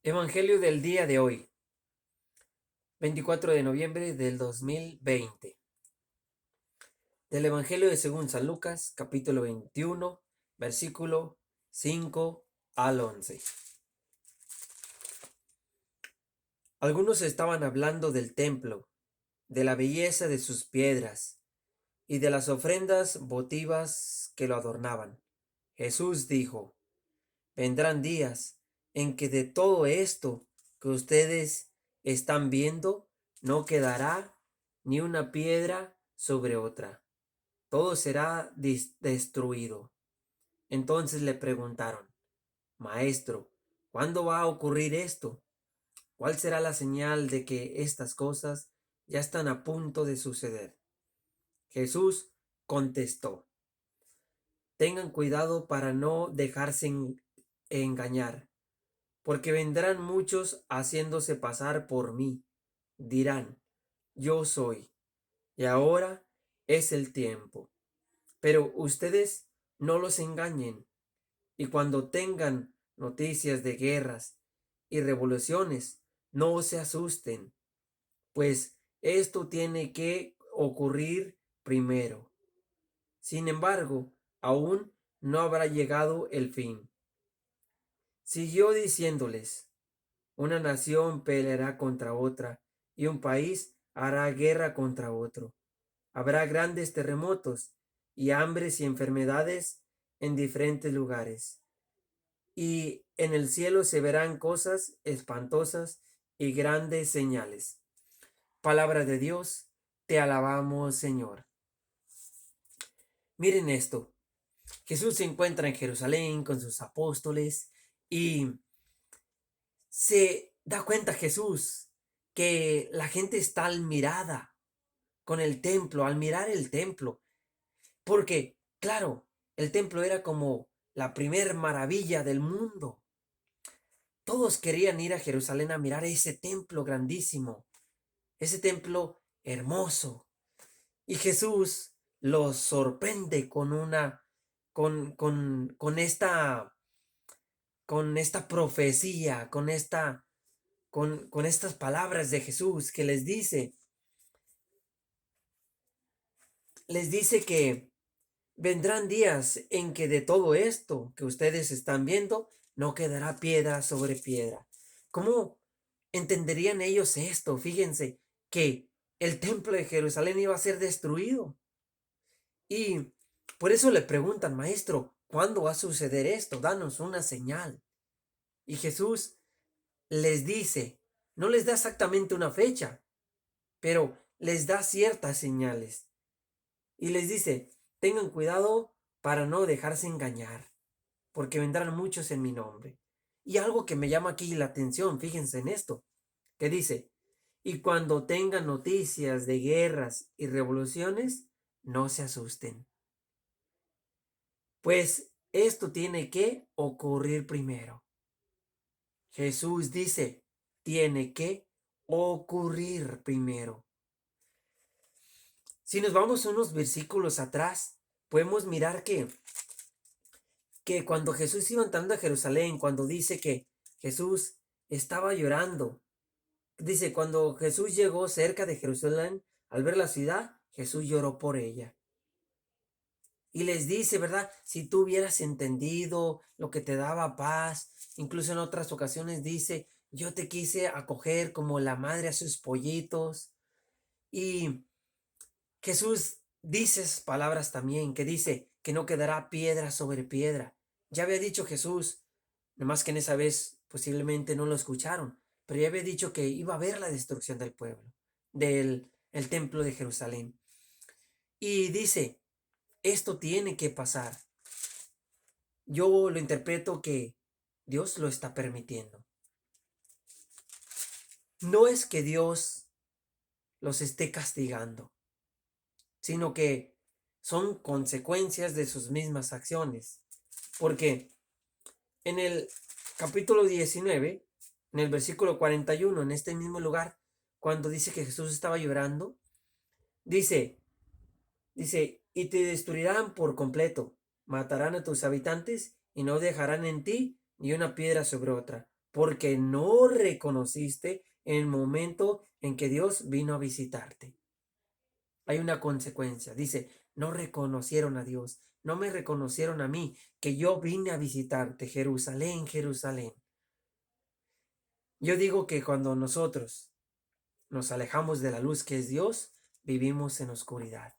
Evangelio del día de hoy, 24 de noviembre del 2020. Del Evangelio de según San Lucas, capítulo 21, versículo 5 al 11. Algunos estaban hablando del templo, de la belleza de sus piedras y de las ofrendas votivas que lo adornaban. Jesús dijo: vendrán días en que de todo esto que ustedes están viendo no quedará ni una piedra sobre otra. Todo será destruido. Entonces le preguntaron: Maestro, ¿cuándo va a ocurrir esto? ¿Cuál será la señal de que estas cosas ya están a punto de suceder? Jesús contestó: tengan cuidado para no dejarse engañar, porque vendrán muchos haciéndose pasar por mí. Dirán: yo soy, y ahora es el tiempo. Pero ustedes no los engañen, y cuando tengan noticias de guerras y revoluciones, no se asusten, pues esto tiene que ocurrir primero. Sin embargo, aún no habrá llegado el fin. Siguió diciéndoles: una nación peleará contra otra, y un país hará guerra contra otro. Habrá grandes terremotos y hambres y enfermedades en diferentes lugares. Y en el cielo se verán cosas espantosas y grandes señales. Palabra de Dios, te alabamos, Señor. Miren esto. Jesús se encuentra en Jerusalén con sus apóstoles y se da cuenta Jesús que la gente está admirada con el templo, al mirar el templo, porque, claro, el templo era como la primer maravilla del mundo. Todos querían ir a Jerusalén a mirar ese templo grandísimo, ese templo hermoso. Y Jesús los sorprende con esta profecía, con estas palabras de Jesús que les dice que vendrán días en que de todo esto que ustedes están viendo no quedará piedra sobre piedra. ¿Cómo entenderían ellos esto? Fíjense que el templo de Jerusalén iba a ser destruido. Y por eso le preguntan: Maestro, ¿cuándo va a suceder esto? Danos una señal. Y Jesús les dice, no les da exactamente una fecha, pero les da ciertas señales. Y les dice: tengan cuidado para no dejarse engañar, porque vendrán muchos en mi nombre. Y algo que me llama aquí la atención, fíjense en esto, que dice: y cuando tengan noticias de guerras y revoluciones, no se asusten, pues esto tiene que ocurrir primero. Jesús dice: tiene que ocurrir primero. Si nos vamos unos versículos atrás, podemos mirar que cuando Jesús iba entrando a Jerusalén, cuando dice que Jesús estaba llorando, dice, cuando Jesús llegó cerca de Jerusalén, al ver la ciudad, Jesús lloró por ella. Y les dice, ¿verdad? Si tú hubieras entendido lo que te daba paz, incluso en otras ocasiones dice: yo te quise acoger como la madre a sus pollitos. Y Jesús dice esas palabras también, que dice que no quedará piedra sobre piedra. Ya había dicho Jesús, nomás que en esa vez posiblemente no lo escucharon, pero ya había dicho que iba a haber la destrucción del pueblo, del el templo de Jerusalén. Y dice: esto tiene que pasar. Yo lo interpreto que Dios lo está permitiendo. No es que Dios los esté castigando, sino que son consecuencias de sus mismas acciones. Porque en el capítulo 19, en el versículo 41, en este mismo lugar, cuando dice que Jesús estaba llorando, dice, y te destruirán por completo, matarán a tus habitantes y no dejarán en ti ni una piedra sobre otra, porque no reconociste en el momento en que Dios vino a visitarte. Hay una consecuencia. Dice, no reconocieron a Dios, no me reconocieron a mí, que yo vine a visitarte, Jerusalén, Jerusalén. Yo digo que cuando nosotros nos alejamos de la luz que es Dios, vivimos en oscuridad.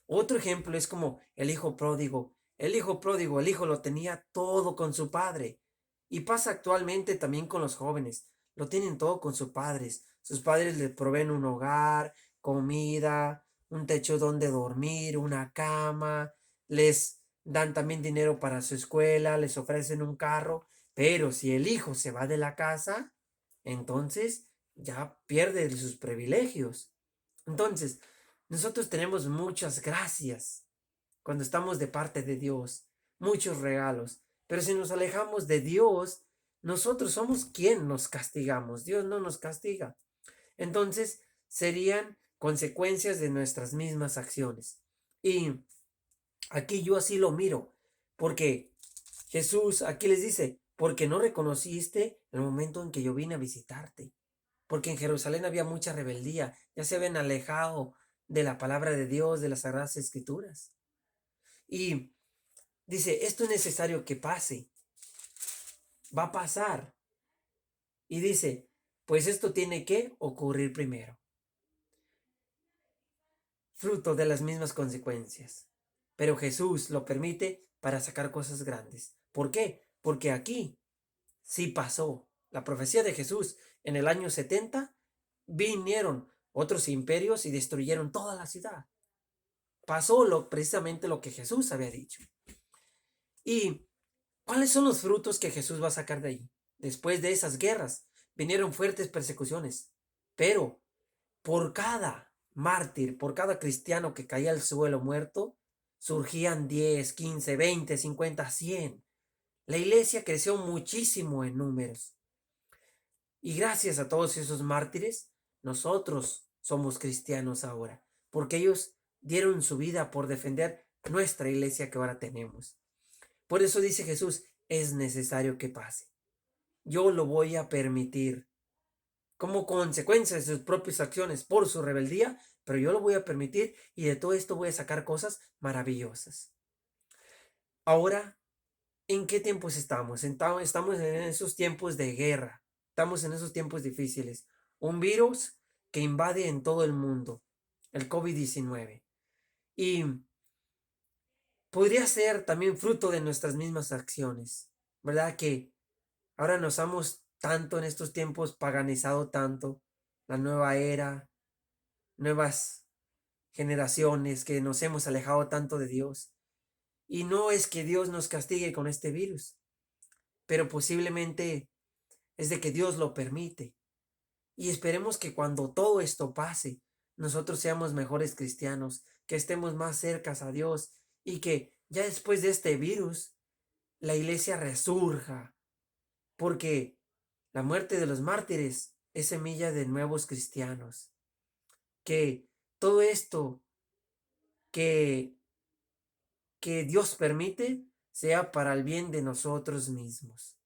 Otro ejemplo es como el hijo pródigo. El hijo pródigo, el hijo lo tenía todo con su padre. Y pasa actualmente también con los jóvenes. Lo tienen todo con sus padres. Sus padres les proveen un hogar, comida, un techo donde dormir, una cama. Les dan también dinero para su escuela, les ofrecen un carro. Pero si el hijo se va de la casa, entonces ya pierde sus privilegios. Entonces, nosotros tenemos muchas gracias cuando estamos de parte de Dios, muchos regalos, pero si nos alejamos de Dios, nosotros somos quien nos castigamos, Dios no nos castiga. Entonces, serían consecuencias de nuestras mismas acciones. Y aquí yo así lo miro, porque Jesús aquí les dice, porque no reconociste el momento en que yo vine a visitarte, porque en Jerusalén había mucha rebeldía, ya se habían alejado de la palabra de Dios, de las Sagradas Escrituras. Y dice, esto es necesario que pase, va a pasar. Y dice, pues esto tiene que ocurrir primero, fruto de las mismas consecuencias. Pero Jesús lo permite para sacar cosas grandes. ¿Por qué? Porque aquí sí pasó. La profecía de Jesús en el año 70 vinieron otros imperios y destruyeron toda la ciudad. Pasó precisamente lo que Jesús había dicho. ¿Y cuáles son los frutos que Jesús va a sacar de ahí? Después de esas guerras vinieron fuertes persecuciones, pero por cada mártir, por cada cristiano que caía al suelo muerto, surgían 10, 15, 20, 50, 100. La iglesia creció muchísimo en números. Y gracias a todos esos mártires, nosotros somos cristianos ahora, porque ellos dieron su vida por defender nuestra iglesia que ahora tenemos. Por eso dice Jesús, es necesario que pase. Yo lo voy a permitir como consecuencia de sus propias acciones por su rebeldía, pero yo lo voy a permitir y de todo esto voy a sacar cosas maravillosas. Ahora, ¿en qué tiempos estamos? Estamos en esos tiempos de guerra, estamos en esos tiempos difíciles. Un virus que invade en todo el mundo, el COVID-19. Y podría ser también fruto de nuestras mismas acciones, ¿verdad? Que ahora nos hemos tanto en estos tiempos paganizado tanto, la nueva era, nuevas generaciones que nos hemos alejado tanto de Dios. Y no es que Dios nos castigue con este virus, pero posiblemente es de que Dios lo permite. Y esperemos que cuando todo esto pase, nosotros seamos mejores cristianos, que estemos más cercas a Dios y que ya después de este virus, la iglesia resurja, porque la muerte de los mártires es semilla de nuevos cristianos. Que todo esto que, que Dios permite sea para el bien de nosotros mismos.